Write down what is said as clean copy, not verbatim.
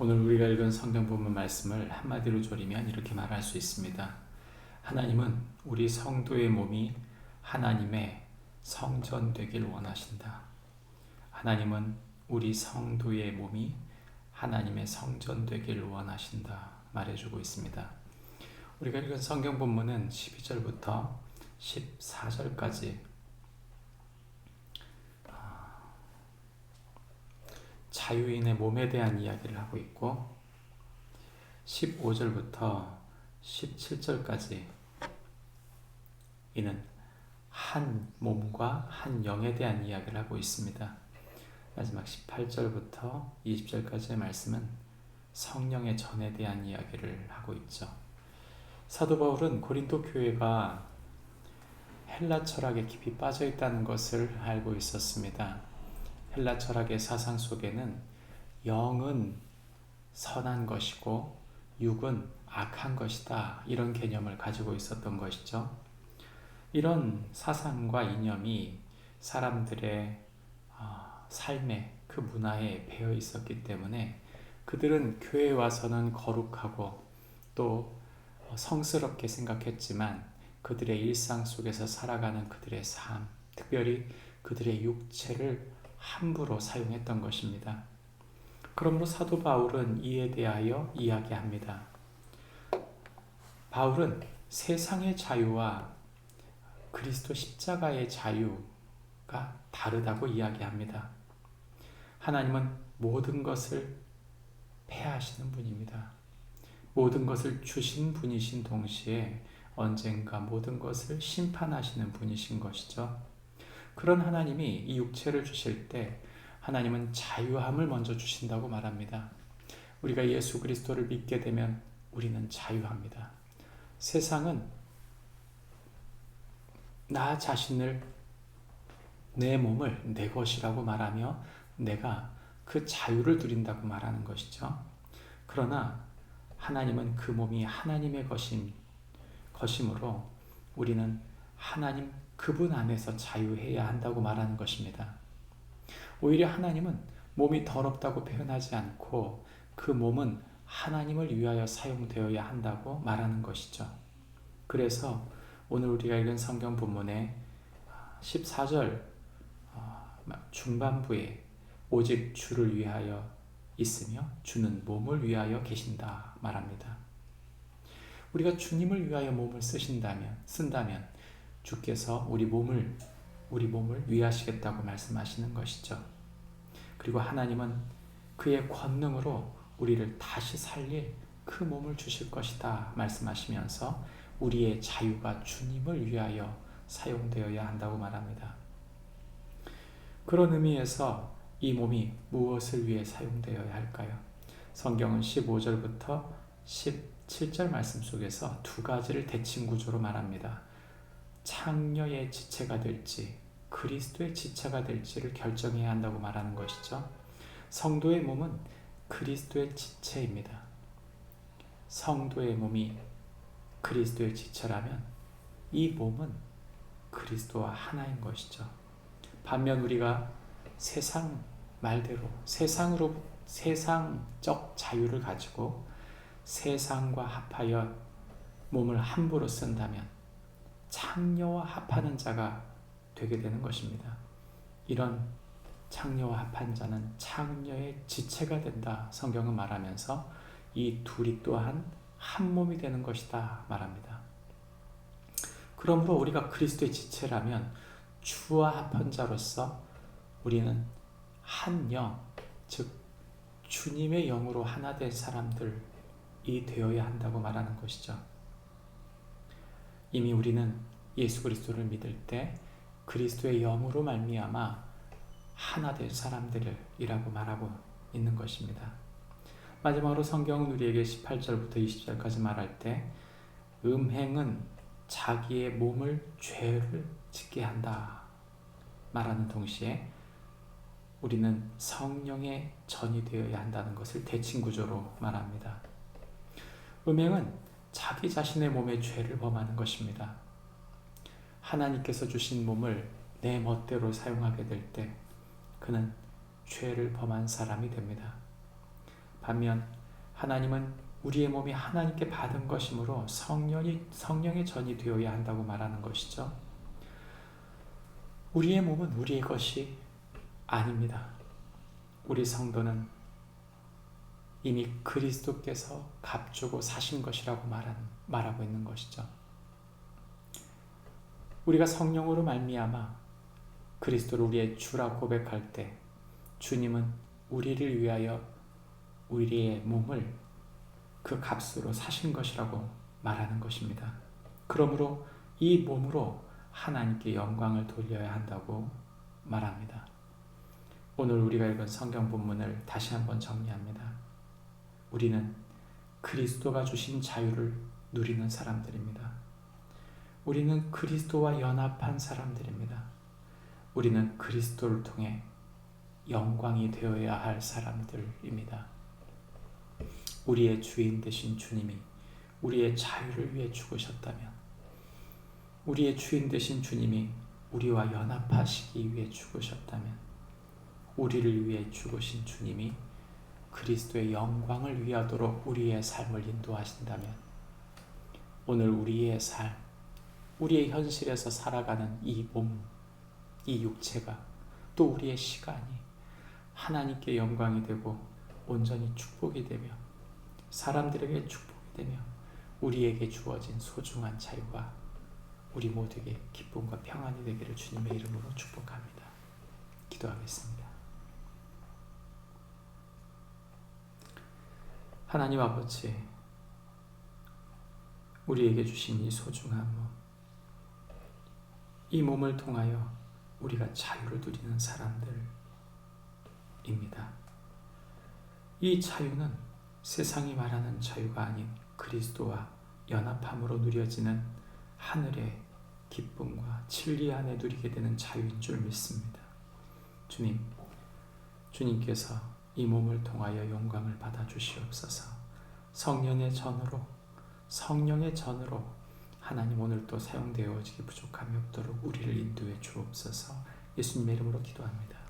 오늘 우리가 읽은 성경 본문 말씀을 한마디로 조리면 이렇게 말할 수 있습니다. 하나님은 우리 성도의 몸이 하나님의 성전 되길 원하신다. 하나님은 우리 성도의 몸이 하나님의 성전 되길 원하신다 말해주고 있습니다. 우리가 읽은 성경 본문은 12절부터 14절까지 자유인의 몸에 대한 이야기를 하고 있고 15절부터 17절까지 이는 한 몸과 한 영에 대한 이야기를 하고 있습니다. 마지막 18절부터 20절까지의 말씀은 성령의 전에 대한 이야기를 하고 있죠. 사도 바울은 고린도 교회가 헬라 철학에 깊이 빠져 있다는 것을 알고 있었습니다. 헬라 철학의 사상 속에는 영은 선한 것이고 육은 악한 것이다, 이런 개념을 가지고 있었던 것이죠. 이런 사상과 이념이 사람들의 삶에, 그 문화에 배어 있었기 때문에 그들은 교회에 와서는 거룩하고 또 성스럽게 생각했지만 그들의 일상 속에서 살아가는 그들의 삶, 특별히 그들의 육체를 함부로 사용했던 것입니다. 그러므로 사도 바울은 이에 대하여 이야기합니다. 바울은 세상의 자유와 그리스도 십자가의 자유가 다르다고 이야기합니다. 하나님은 모든 것을 폐하시는 분입니다. 모든 것을 주신 분이신 동시에 언젠가 모든 것을 심판하시는 분이신 것이죠. 그런 하나님이 이 육체를 주실 때 하나님은 자유함을 먼저 주신다고 말합니다. 우리가 예수 그리스도를 믿게 되면 우리는 자유합니다. 세상은 나 자신을, 내 몸을 내 것이라고 말하며 내가 그 자유를 누린다고 말하는 것이죠. 그러나 하나님은 그 몸이 하나님의 것이므로 우리는 하나님 그분 안에서 자유해야 한다고 말하는 것입니다. 오히려 하나님은 몸이 더럽다고 표현하지 않고 그 몸은 하나님을 위하여 사용되어야 한다고 말하는 것이죠. 그래서 오늘 우리가 읽은 성경 본문의 14절 중반부에 오직 주를 위하여 있으며 주는 몸을 위하여 계신다 말합니다. 우리가 주님을 위하여 몸을 쓴다면 주께서 우리 몸을 위하시겠다고 말씀하시는 것이죠. 그리고 하나님은 그의 권능으로 우리를 다시 살릴 그 몸을 주실 것이다 말씀하시면서 우리의 자유가 주님을 위하여 사용되어야 한다고 말합니다. 그런 의미에서 이 몸이 무엇을 위해 사용되어야 할까요? 성경은 15절부터 17절 말씀 속에서 두 가지를 대칭 구조로 말합니다. 창녀의 지체가 될지 그리스도의 지체가 될지를 결정해야 한다고 말하는 것이죠. 성도의 몸은 그리스도의 지체입니다. 성도의 몸이 그리스도의 지체라면 이 몸은 그리스도와 하나인 것이죠. 반면 우리가 세상 말대로 세상적 자유를 가지고 세상과 합하여 몸을 함부로 쓴다면 창녀와 합하는 자가 되게 되는 것입니다. 이런 창녀와 합한 자는 창녀의 지체가 된다 성경은 말하면서 이 둘이 또한 한 몸이 되는 것이다 말합니다. 그러므로 우리가 그리스도의 지체라면 주와 합한 자로서 우리는 한 영, 즉 주님의 영으로 하나 된 사람들이 되어야 한다고 말하는 것이죠. 이미 우리는 예수 그리스도를 믿을 때 그리스도의 영으로 말미암아 하나 된 사람들이라고 말하고 있는 것입니다. 마지막으로 성경은 우리에게 18절부터 20절까지 말할 때 음행은 자기의 몸을 죄를 짓게 한다 말하는 동시에 우리는 성령의 전이 되어야 한다는 것을 대칭 구조로 말합니다. 음행은 자기 자신의 몸에 죄를 범하는 것입니다. 하나님께서 주신 몸을 내 멋대로 사용하게 될 때 그는 죄를 범한 사람이 됩니다. 반면 하나님은 우리의 몸이 하나님께 받은 것이므로 성령의 전이 되어야 한다고 말하는 것이죠. 우리의 몸은 우리의 것이 아닙니다. 우리 성도는 이미 그리스도께서 값주고 사신 것이라고 말하고 있는 것이죠. 우리가 성령으로 말미암아 그리스도를 우리의 주라 고백할 때 주님은 우리를 위하여 우리의 몸을 그 값으로 사신 것이라고 말하는 것입니다. 그러므로 이 몸으로 하나님께 영광을 돌려야 한다고 말합니다. 오늘 우리가 읽은 성경 본문을 다시 한번 정리합니다. 우리는 그리스도가 주신 자유를 누리는 사람들입니다. 우리는 그리스도와 연합한 사람들입니다. 우리는 그리스도를 통해 영광이 되어야 할 사람들입니다. 우리의 주인 되신 주님이 우리의 자유를 위해 죽으셨다면, 우리의 주인 되신 주님이 우리와 연합하시기 위해 죽으셨다면, 우리를 위해 죽으신 주님이 그리스도의 영광을 위하도록 우리의 삶을 인도하신다면, 오늘 우리의 삶, 우리의 현실에서 살아가는 이 몸, 이 육체가, 또 우리의 시간이 하나님께 영광이 되고 온전히 축복이 되며 사람들에게 축복이 되며 우리에게 주어진 소중한 자유가 우리 모두에게 기쁨과 평안이 되기를 주님의 이름으로 축복합니다. 기도하겠습니다. 하나님 아버지, 우리에게 주신 이 소중한 몸, 이 몸을 통하여 우리가 자유를 누리는 사람들입니다. 이 자유는 세상이 말하는 자유가 아닌 그리스도와 연합함으로 누려지는 하늘의 기쁨과 진리 안에 누리게 되는 자유인 줄 믿습니다. 주님께서 이 몸을 통하여 영광을 받아 주시옵소서. 성령의 전으로 하나님 오늘도 사용되어지기 부족함이 없도록 우리를 인도해 주옵소서. 예수님의 이름으로 기도합니다.